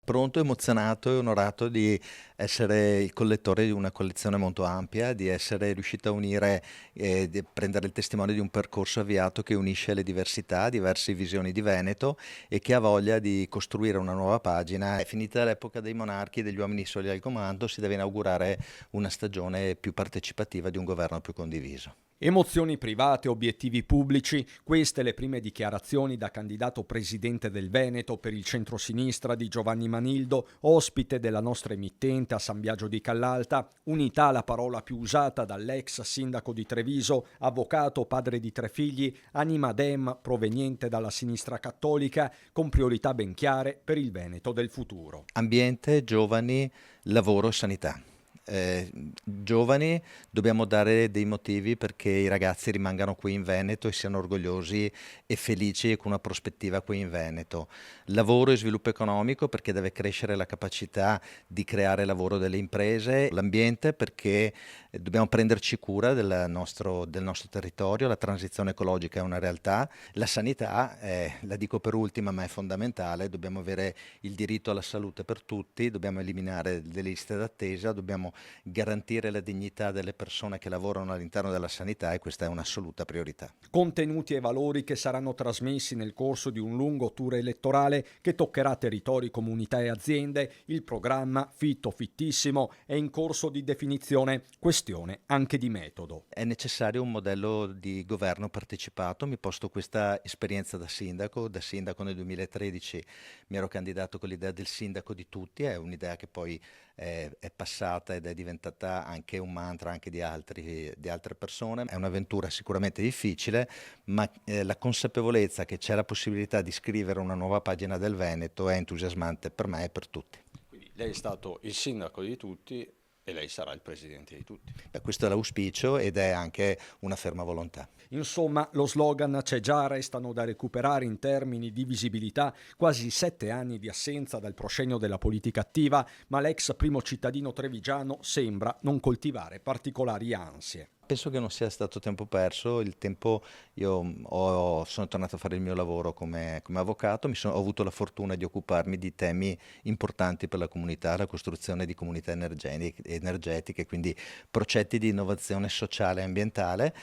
Pronto, emozionato e onorato di essere il collettore di una collezione molto ampia, di essere riuscito a unire e di prendere il testimone di un percorso avviato che unisce le diversità, diverse visioni di Veneto e che ha voglia di costruire una nuova pagina. È finita l'epoca dei monarchi e degli uomini soli al comando, si deve inaugurare una stagione più partecipativa di un governo più condiviso. Emozioni private, obiettivi pubblici, queste le prime dichiarazioni da candidato presidente del Veneto per il centrosinistra di Giovanni Manildo, ospite della nostra emittente a San Biagio di Callalta. Unità, la parola più usata dall'ex sindaco di Treviso, avvocato, padre di 3 figli, anima dem proveniente dalla sinistra cattolica, con priorità ben chiare per il Veneto del futuro. Ambiente, giovani, lavoro e sanità. Giovani, dobbiamo dare dei motivi perché i ragazzi rimangano qui in Veneto e siano orgogliosi e felici e con una prospettiva qui in Veneto. Lavoro e sviluppo economico perché deve crescere la capacità di creare lavoro delle imprese. L'ambiente perché dobbiamo prenderci cura del nostro territorio, la transizione ecologica è una realtà. La sanità, la dico per ultima ma è fondamentale, dobbiamo avere il diritto alla salute per tutti, dobbiamo eliminare le liste d'attesa, dobbiamo garantire la dignità delle persone che lavorano all'interno della sanità e questa è un'assoluta priorità. Contenuti e valori che saranno trasmessi nel corso di un lungo tour elettorale che toccherà territori, comunità e aziende. Il programma, fitto fittissimo, è in corso di definizione, questione anche di metodo. È necessario un modello di governo partecipato. Mi posto questa esperienza da sindaco nel 2013 mi ero candidato con l'idea del sindaco di tutti, è un'idea che poi è passata ed è diventata anche un mantra anche di altre persone. È un'avventura sicuramente difficile, ma la consapevolezza che c'è la possibilità di scrivere una nuova pagina del Veneto è entusiasmante per me e per tutti. Quindi lei è stato il sindaco di tutti e lei sarà il presidente di tutti. Beh, questo è l'auspicio ed è anche una ferma volontà. Insomma, lo slogan c'è già, restano da recuperare in termini di visibilità quasi 7 anni di assenza dal proscenio della politica attiva, ma l'ex primo cittadino trevigiano sembra non coltivare particolari ansie. Penso che non sia stato tempo perso, il tempo sono tornato a fare il mio lavoro come avvocato, ho avuto la fortuna di occuparmi di temi importanti per la comunità, la costruzione di comunità energetiche, quindi progetti di innovazione sociale e ambientale.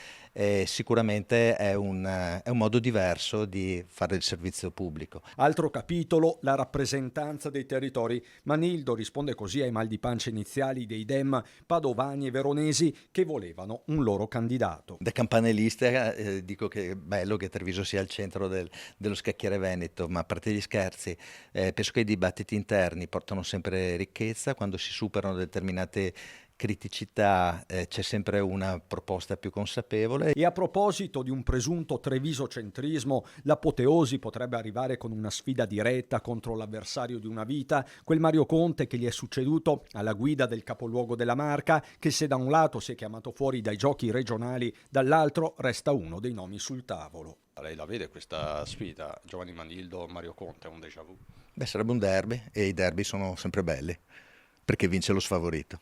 Sicuramente è un modo diverso di fare il servizio pubblico. Altro capitolo, la rappresentanza dei territori. Manildo risponde così ai mal di pancia iniziali dei Dem padovani e veronesi che volevano un loro candidato. Da campanellista dico che è bello che Treviso sia al centro dello scacchiere veneto, ma a parte gli scherzi, penso che i dibattiti interni portano sempre ricchezza, quando si superano determinate criticità c'è sempre una proposta più consapevole. E a proposito di un presunto trevisocentrismo, l'apoteosi potrebbe arrivare con una sfida diretta contro l'avversario di una vita, quel Mario Conte che gli è succeduto alla guida del capoluogo della Marca, che se da un lato si è chiamato fuori dai giochi regionali, dall'altro resta uno dei nomi sul tavolo. Lei la vede questa sfida, Giovanni Manildo, Mario Conte, è un déjà vu? Beh, sarebbe un derby e i derby sono sempre belli perché vince lo sfavorito.